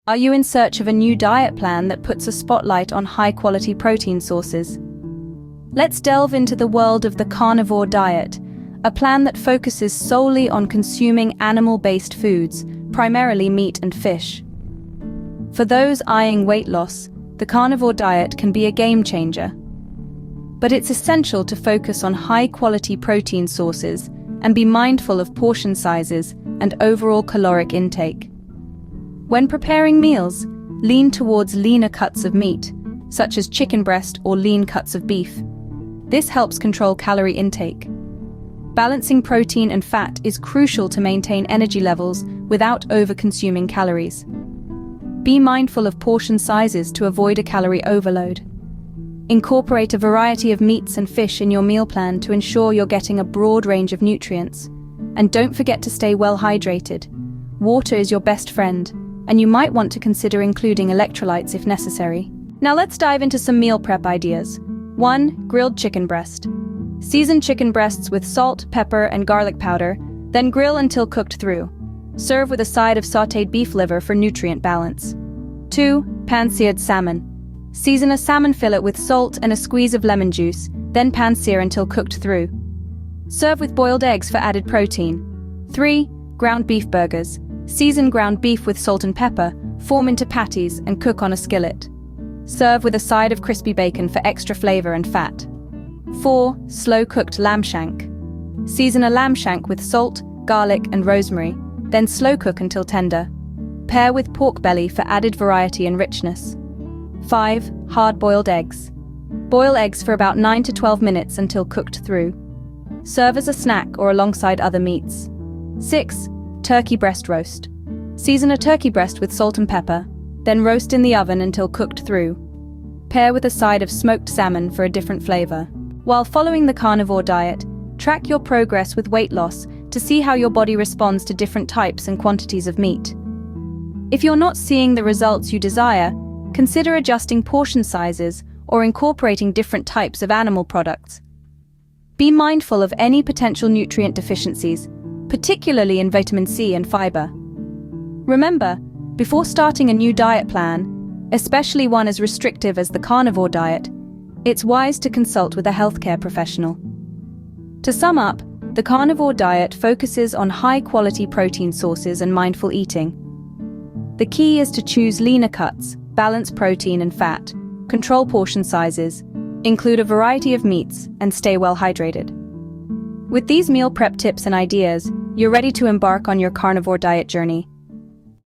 Are you in search of a new diet plan that puts a spotlight on high-quality protein sources? Let's delve into the world of the carnivore diet, a plan that focuses solely on consuming animal-based foods, primarily meat and fish. For those eyeing weight loss, the carnivore diet can be a game changer. But it's essential to focus on high-quality protein sources and be mindful of portion sizes and overall caloric intake. When preparing meals, lean towards leaner cuts of meat, such as chicken breast or lean cuts of beef. This helps control calorie intake. Balancing protein and fat is crucial to maintain energy levels without over-consuming calories. Be mindful of portion sizes to avoid a calorie overload. Incorporate a variety of meats and fish in your meal plan to ensure you're getting a broad range of nutrients. And don't forget to stay well hydrated. Water is your best friend, and you might want to consider including electrolytes if necessary. Now let's dive into some meal prep ideas. 1. Grilled chicken breast. Season chicken breasts with salt, pepper, and garlic powder, then grill until cooked through. Serve with a side of sautéed beef liver for nutrient balance. 2. Pan-seared salmon. Season a salmon fillet with salt and a squeeze of lemon juice, then pan-sear until cooked through. Serve with boiled eggs for added protein. 3. Ground beef burgers. Season ground beef with salt and pepper, form into patties, and cook on a skillet. Serve with a side of crispy bacon for extra flavor and fat. 4. Slow-cooked lamb shank. Season a lamb shank with salt, garlic, and rosemary, then slow cook until tender. Pair with pork belly for added variety and richness. 5. Hard-boiled eggs. Boil eggs for about 9 to 12 minutes until cooked through. Serve as a snack or alongside other meats. 6. Turkey breast roast. Season a turkey breast with salt and pepper, then roast in the oven until cooked through. Pair with a side of smoked salmon for a different flavor. While following the carnivore diet, track your progress with weight loss to see how your body responds to different types and quantities of meat. If you're not seeing the results you desire, consider adjusting portion sizes or incorporating different types of animal products. Be mindful of any potential nutrient deficiencies, particularly in vitamin C and fiber. Remember, before starting a new diet plan, especially one as restrictive as the carnivore diet, it's wise to consult with a healthcare professional. To sum up, the carnivore diet focuses on high-quality protein sources and mindful eating. The key is to choose leaner cuts, balance protein and fat, control portion sizes, include a variety of meats, and stay well hydrated. With these meal prep tips and ideas, you're ready to embark on your carnivore diet journey.